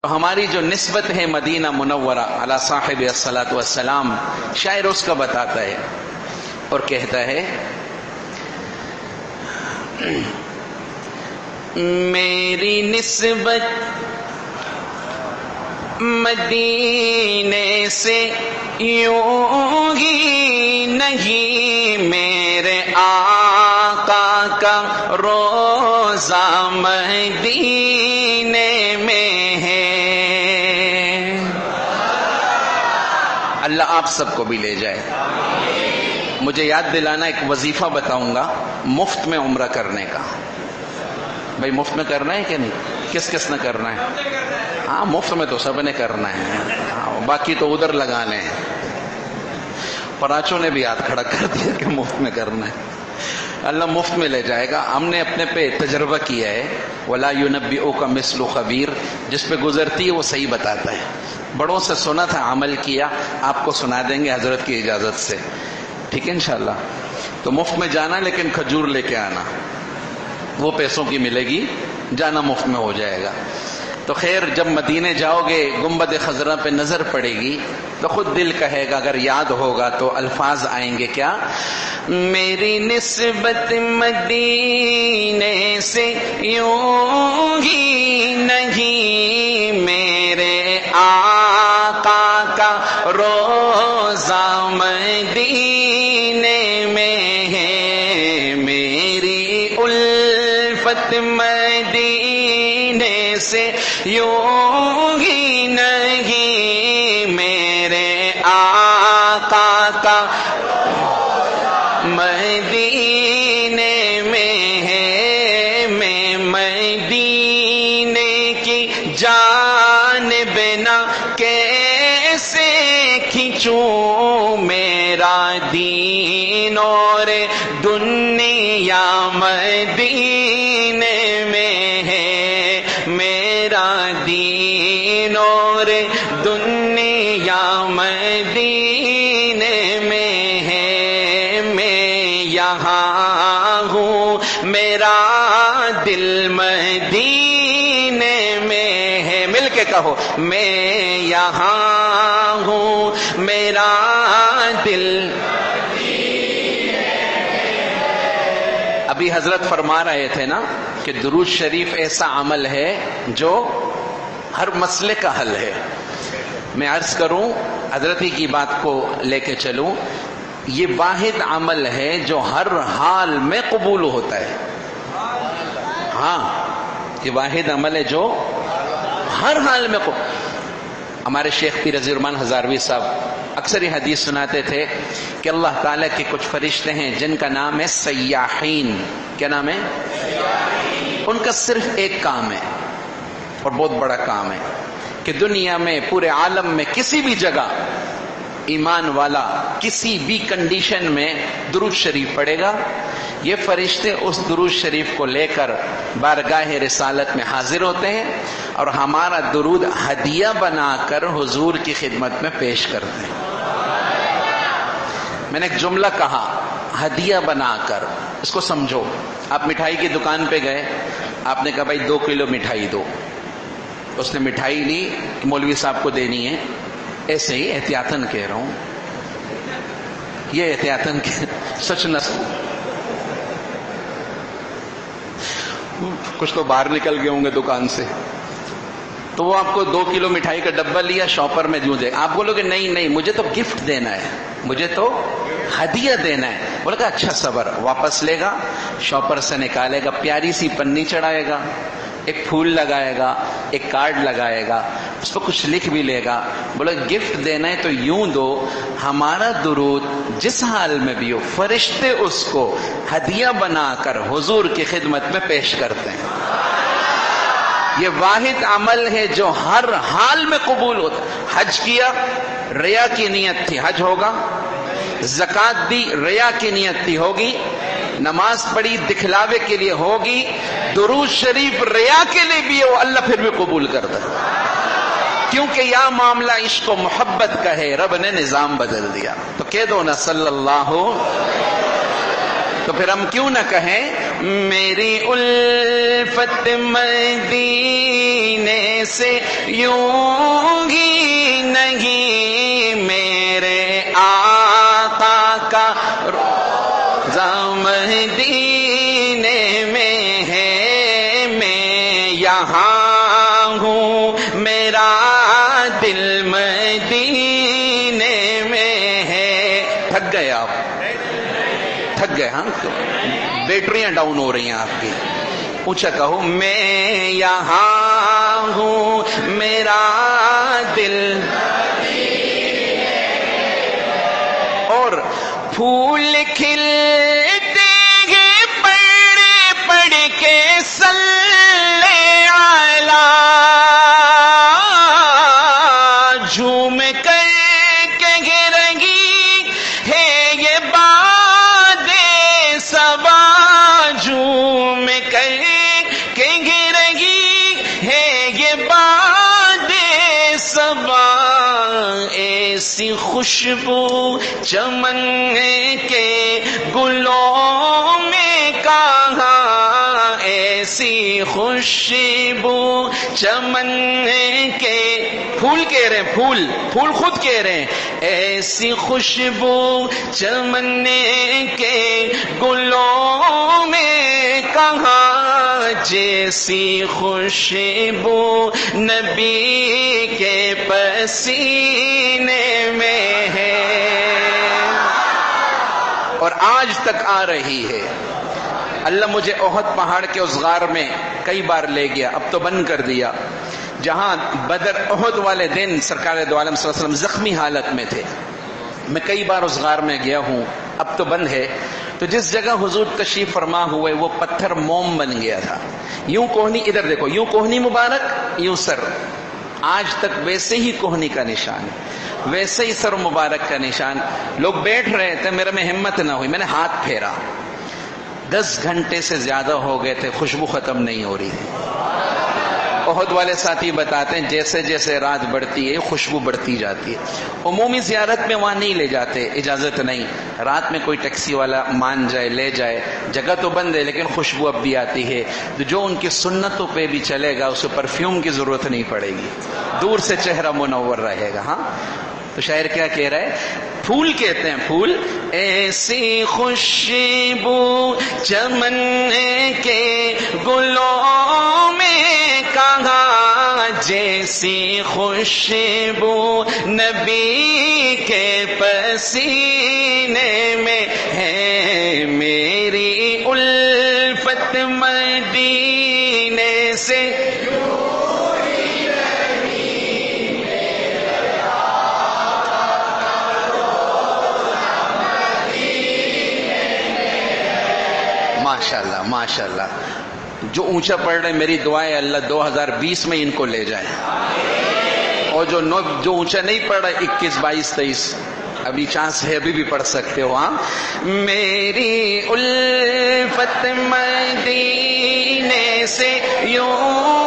ہماری جو نسبت ہے مدینہ منورہ علی صاحب الصلاۃ والسلام، شاعر اس کا بتاتا ہے اور کہتا ہے میری نسبت مدینے سے یوں ہی نہیں، میرے آقا کا روزہ مدینے میں ہے۔ اللہ آپ سب کو بھی لے جائے۔ مجھے یاد دلانا، ایک وظیفہ بتاؤں گا مفت میں عمرہ کرنے کا۔ بھائی مفت میں کرنا ہے کہ نہیں؟ کس کس نے کرنا ہے؟ ہاں مفت میں تو سب نے کرنا ہے، باقی تو ادھر لگانے ہیں۔ پراچوں نے بھی ہاتھ کھڑا کر دیا کہ مفت میں کرنا ہے۔ اللہ مفت میں لے جائے گا۔ ہم نے اپنے پہ تجربہ کیا ہے، وَلَا يُنَبِّئُكَ مِثْلُ خبیر، جس پہ گزرتی ہے وہ صحیح بتاتا ہے۔ بڑوں سے سنا تھا، عمل کیا، آپ کو سنا دیں گے حضرت کی اجازت سے، ٹھیک ہے انشاءاللہ؟ تو مفت میں جانا، لیکن کھجور لے کے آنا، وہ پیسوں کی ملے گی، جانا مفت میں ہو جائے گا۔ تو خیر، جب مدینے جاؤ گے گنبد خضرا پہ نظر پڑے گی تو خود دل کہے گا، اگر یاد ہوگا تو الفاظ آئیں گے کیا؟ میری نسبت مدینے سے یوں ہی نہیں، میرے آقا کا روزہ مدینے میں ہے، میری الفت مدینے سے یوں ہی نہیں، میرے آقا کا مدینے میں ہے۔ میں مدینے کی جانب نہ کیسے کھینچوں، میرا دین اور دنیا مدینے میں ہے، میرا دین اور دنیا مدینے میں ہے۔ میں یہاں ہوں، میرا دل مدینے میں ہے۔ مل کے کہو، میں یہاں ہوں، میرا دل ابھی حضرت فرما رہے تھے نا کہ درود شریف ایسا عمل ہے جو ہر مسئلے کا حل ہے۔ میں عرض کروں، حضرت ہی کی بات کو لے کے چلوں، یہ واحد عمل ہے جو ہر حال میں قبول ہوتا ہے۔ ہاں، یہ واحد عمل ہے جو ہر حال میں ہمارے شیخ پیر رضی الرحمن ہزاروی صاحب اکثر یہ حدیث سناتے تھے کہ اللہ تعالیٰ کے کچھ فرشتے ہیں جن کا نام ہے سیاحین۔ کیا نام ہے؟ ان کا صرف ایک کام ہے اور بہت بڑا کام ہے کہ دنیا میں، پورے عالم میں، کسی بھی جگہ ایمان والا کسی بھی کنڈیشن میں درود شریف پڑھے گا، یہ فرشتے اس درود شریف کو لے کر بارگاہ رسالت میں حاضر ہوتے ہیں اور ہمارا درود ہدیہ بنا کر حضور کی خدمت میں پیش کرتے ہیں۔ میں نے ایک جملہ کہا، ہدیہ بنا کر، اس کو سمجھو۔ آپ مٹھائی کی دکان پہ گئے، آپ نے کہا بھائی 2 کلو مٹھائی دو، اس نے مٹھائی لی، مولوی صاحب کو دینی ہے، ایسے ہی احتیاطاً کہہ رہا ہوں، یہ احتیاطاً سچ نہ کچھ تو باہر نکل گئے ہوں گے دکان سے، تو وہ آپ کو 2 کلو مٹھائی کا ڈبہ لیا، شاپر میں جو دے، آپ بولو کہ نہیں نہیں مجھے تو گفٹ دینا ہے، مجھے تو ہدیہ دینا ہے۔ بولا کہ اچھا صبر، واپس لے گا، شاپر سے نکالے گا، پیاری سی پنی چڑھائے گا، ایک پھول لگائے گا، ایک کارڈ لگائے گا، اس پہ کچھ لکھ بھی لے گا۔ بولا گفٹ دینا ہے تو یوں دو، ہمارا درود جس حال میں بھی ہو، فرشتے اس کو ہدیہ بنا کر حضور کی خدمت میں پیش کرتے ہیں۔ یہ واحد عمل ہے جو ہر حال میں قبول ہوتا ہے۔ حج کیا، ریا کی نیت تھی، حج ہوگا۔ زکوٰۃ دی، ریا کی نیت تھی، ہوگی۔ نماز پڑھی، دکھلاوے کے لیے، ہوگی۔ درود شریف ریا کے لیے بھی ہو، اللہ پھر بھی قبول کرتا ہے، کیونکہ یا معاملہ عشق و محبت کا ہے، رب نے نظام بدل دیا۔ تو کہہ دو نا صلی اللہ، تو پھر ہم کیوں نہ کہیں میری الفت مدینے سے یوں ہی نہیں، میرے آقا کا روضہ مدینے میں ہے، میں یہاں ہوں میرا دل مدینے میں ہے۔ تھک گئے آپ؟ تھک گئے؟ ہاں، بیٹریاں ڈاؤن ہو رہی ہیں آپ کی، اونچا کہو، میں یہاں ہوں میرا دل، اور پھول کھلتے ہیں پڑھ پڑھ کے صلی علی، جھوم کر کے رنگی ہے یہ باد صبا، جھوم کر کے رنگی ہے یہ باد صبا، ایسی خوشبو چمن کے گلوں میں کہاں، ایسی خوشبو چمن کے، پھول کہہ رہے ہیں، پھول خود کہہ رہے ہیں، ایسی خوشبو چمن کے گلوں میں کہاں، جیسی خوشبو نبی کے پسینے میں ہے، اور آج تک آ رہی ہے۔ اللہ مجھے احد پہاڑ کے اس غار میں کئی بار لے گیا، اب تو بند کر دیا، جہاں بدر احد والے دن سرکار دو عالم صلی اللہ علیہ وسلم زخمی حالت میں تھے، میں کئی بار اس غار میں گیا ہوں، اب تو بند ہے۔ تو جس جگہ حضور تشریف فرما ہوئے وہ پتھر موم بن گیا تھا، یوں کوہنی، ادھر دیکھو، یوں کوہنی مبارک، یوں سر، آج تک ویسے ہی کوہنی کا نشان، ویسے ہی سر مبارک کا نشان۔ لوگ بیٹھ رہے تھے، میرے میں ہمت نہ ہوئی، میں نے ہاتھ پھیرا، 10 گھنٹے سے زیادہ ہو گئے تھے، خوشبو ختم نہیں ہو رہی تھی۔ احد والے ساتھی بتاتے ہیں جیسے جیسے رات بڑھتی ہے خوشبو بڑھتی جاتی ہے۔ عمومی زیارت میں وہاں نہیں لے جاتے، اجازت نہیں، رات میں کوئی ٹیکسی والا مان جائے لے جائے، جگہ تو بند ہے لیکن خوشبو اب بھی آتی ہے۔ جو ان کی سنتوں پہ بھی چلے گا اسے پرفیوم کی ضرورت نہیں پڑے گی، دور سے چہرہ منور رہے گا۔ ہاں، تو شاعر کیا کہہ رہا ہے؟ پھول کہتے ہیں، پھول، ایسی خوشبو چمن کے گلوں میں کہاں، جیسی خوشبو نبی کے پسینے میں ہے، میری الفت مدینے سے ماشاءاللہ ماشاءاللہ۔ جو اونچا پڑھ رہے میری دعا ہے اللہ 2020 میں ان کو لے جائے، اور جو اونچا نہیں پڑھ رہا 21 22 23 ابھی چانس ہے، ابھی بھی پڑھ سکتے ہو۔ ہاں، میری الفت مدینے سے یوں